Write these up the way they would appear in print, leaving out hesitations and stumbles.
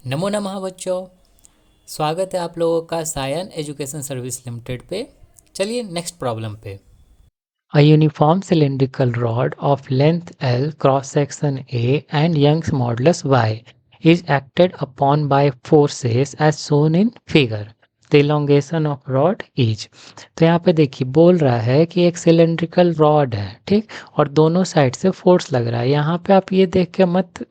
नमो नमः बच्चों, स्वागत है आप लोगों का सायन एजुकेशन सर्विस लिमिटेड पे। चलिए नेक्स्ट प्रॉब्लम पे। A uniform cylindrical rod of length L, cross section A and Young's modulus Y is acted upon by forces as shown in figure. The elongation of rod is। तो यहाँ पे देखिए बोल रहा है कि एक सिलेंड्रिकल रॉड है, ठीक, और दोनों साइड से फोर्स लग रहा है। यहाँ पे आप ये देख के मत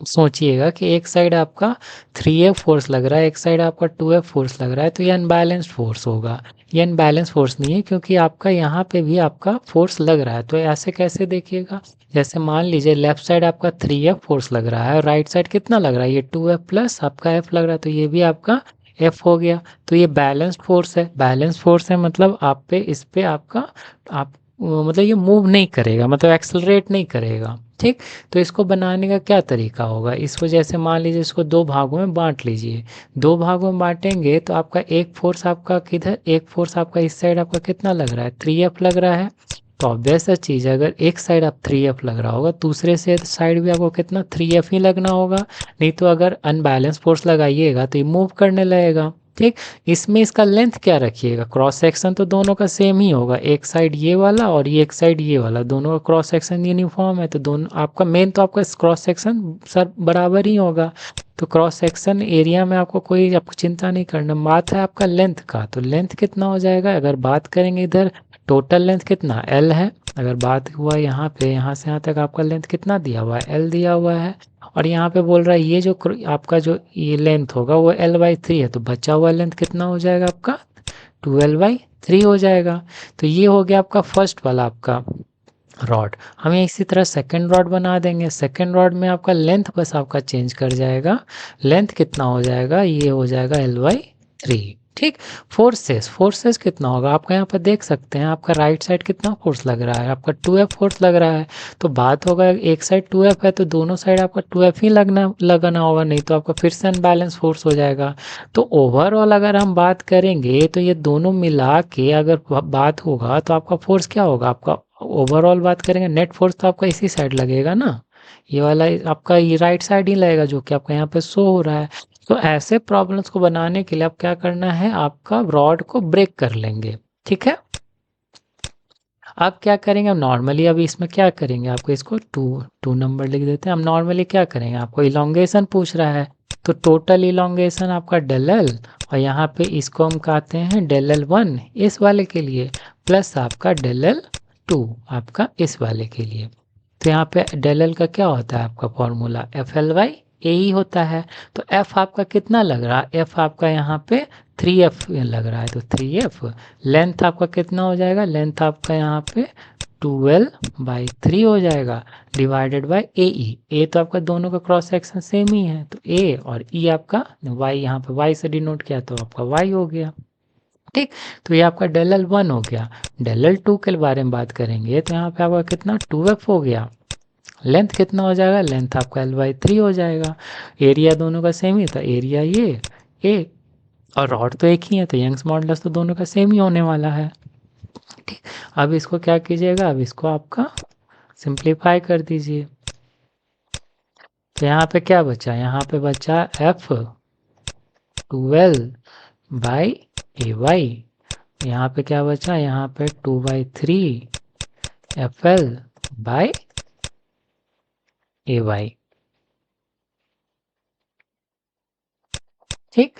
सोचिएगा कि एक साइड आपका 3F फोर्स लग रहा है, एक साइड आपका 2F फोर्स लग रहा है, तो ये अनबैलेंस्ड फोर्स होगा। ये अनबैलेंस फोर्स नहीं है, क्योंकि आपका यहाँ पे भी आपका फोर्स लग रहा है। तो ऐसे कैसे देखिएगा, जैसे मान लीजिए लेफ्ट साइड आपका 3F फोर्स लग रहा है और राइट साइड कितना लग रहा है, ये 2F प्लस आपका F लग रहा है, तो ये भी आपका F हो गया। तो ये बैलेंस्ड फोर्स है। बैलेंस फोर्स है मतलब आप पे इस पे आपका आप मतलब ये मूव नहीं करेगा, मतलब एक्सेलरेट नहीं करेगा, ठीक। तो इसको बनाने का क्या तरीका होगा, इसको जैसे मान लीजिए इसको दो भागों में बांट लीजिए। दो भागों में बांटेंगे तो आपका एक फोर्स आपका किधर, एक फोर्स आपका इस साइड आपका कितना लग रहा है, 3F लग रहा है। तो ऑब्वियस चीज़ है, अगर एक साइड आप 3F लग रहा होगा, दूसरे से साइड भी आपको कितना 3F ही लगना होगा। नहीं तो अगर अनबैलेंस फोर्स लगाइएगा तो ये मूव करने लगेगा, ठीक। इसमें इसका लेंथ क्या रखिएगा, क्रॉस सेक्शन तो दोनों का सेम ही होगा, एक साइड ये वाला और ये एक साइड ये वाला, दोनों का क्रॉस सेक्शन यूनिफॉर्म है, तो दोनों आपका मेन तो आपका क्रॉस सेक्शन सर बराबर ही होगा। तो क्रॉस सेक्शन एरिया में आपको चिंता नहीं करना, बात है आपका लेंथ का। तो लेंथ कितना हो जाएगा, अगर बात करेंगे इधर टोटल लेंथ कितना L है, अगर बात हुआ यहाँ पे यहाँ से यहाँ तक आपका लेंथ कितना दिया हुआ है, L दिया हुआ है। और यहाँ पे बोल रहा है ये जो आपका जो ये लेंथ होगा वो L/3 है, तो बचा हुआ लेंथ कितना हो जाएगा आपका 2L/3 हो जाएगा। तो ये हो गया आपका फर्स्ट वाला आपका रॉड। हमें इसी तरह सेकंड रॉड बना देंगे। सेकंड रॉड में आपका लेंथ बस आपका चेंज कर जाएगा। लेंथ कितना हो जाएगा, ये हो जाएगा L/3, ठीक। फोर्सेस, फोर्सेस कितना होगा आपका यहाँ पर देख सकते हैं, आपका राइट साइड कितना फोर्स लग रहा है, आपका 2F फोर्स लग रहा है। तो बात होगा एक साइड 2F है तो दोनों साइड आपका 2F ही लगाना होगा, नहीं तो आपका फिर से अनबैलेंस फोर्स हो जाएगा। तो ओवरऑल अगर हम बात करेंगे तो ये दोनों मिला के अगर बात होगा तो आपका फोर्स क्या होगा, आपका ओवरऑल बात करेंगे नेट फोर्स तो आपका इसी साइड लगेगा ना, ये वाला आपका ये राइट साइड ही लगेगा, जो कि आपका यहाँ पे शो हो रहा है। तो ऐसे प्रॉब्लम्स को बनाने के लिए आप क्या करना है, आपका रॉड को ब्रेक कर लेंगे, ठीक है। अब क्या करेंगे, हम नॉर्मली अभी इसमें क्या करेंगे, आपको इसको टू नंबर लिख देते हैं। हम नॉर्मली क्या करेंगे, आपको इलोंगेशन पूछ रहा है, तो टोटल इलोंगेशन आपका डेल एल, और यहाँ पे इसको हम कहते हैं डेल L1 इस वाले के लिए, प्लस आपका डेल L2 आपका इस वाले के लिए। तो यहाँ पे डेल एल का क्या होता है आपका फॉर्मूला FL/A ही होता है। तो F आपका कितना लग रहा है, F आपका यहाँ पे 3F लग रहा है, तो 3F। लेंथ आपका कितना हो जाएगा, लेंथ आपका यहाँ पे 2L/3 हो जाएगा, डिवाइडेड बाय AE। ए तो आपका दोनों का क्रॉस सेक्शन सेम ही है, तो A और E आपका Y, यहाँ पे Y से डिनोट किया तो आपका Y हो गया, ठीक। तो ये आपका डेल L1 हो गया। डेल L2 के बारे में बात करेंगे तो यहाँ पे आपका कितना 2F हो गया। लेंथ कितना हो जाएगा, लेंथ आपका L/3 हो जाएगा। एरिया दोनों का सेम ही था, एरिया ये ए, और रॉड तो एक ही है, तो यंग्स मॉडुलस तो दोनों का सेम ही होने वाला है, ठीक। अब इसको क्या कीजिएगा, अब इसको आपका सिंप्लीफाई कर दीजिए। तो यहाँ पे क्या बचा, यहाँ पे बचा F12/AY। यहाँ पे क्या बचा, यहाँ पे 2/3 FL/AY, ठीक।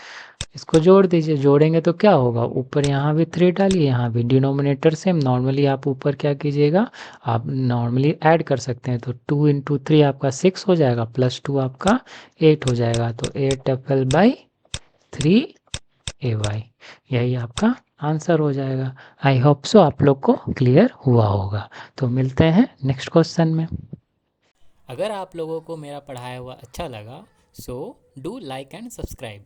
इसको जोड़ दीजिए, जोड़ेंगे तो क्या होगा, ऊपर यहाँ भी 3 डालिए, यहाँ भी डिनोमिनेटर सेम। नॉर्मली आप ऊपर क्या कीजिएगा, आप नॉर्मली ऐड कर सकते हैं, तो 2 × 3 आपका 6 हो जाएगा, +2 आपका 8 हो जाएगा, तो 8FL/3AY, यही आपका आंसर हो जाएगा। आई होप सो आप लोग को क्लियर हुआ होगा। तो मिलते हैं नेक्स्ट क्वेश्चन में। अगर आप लोगों को मेरा पढ़ाया हुआ अच्छा लगा, so do like and subscribe.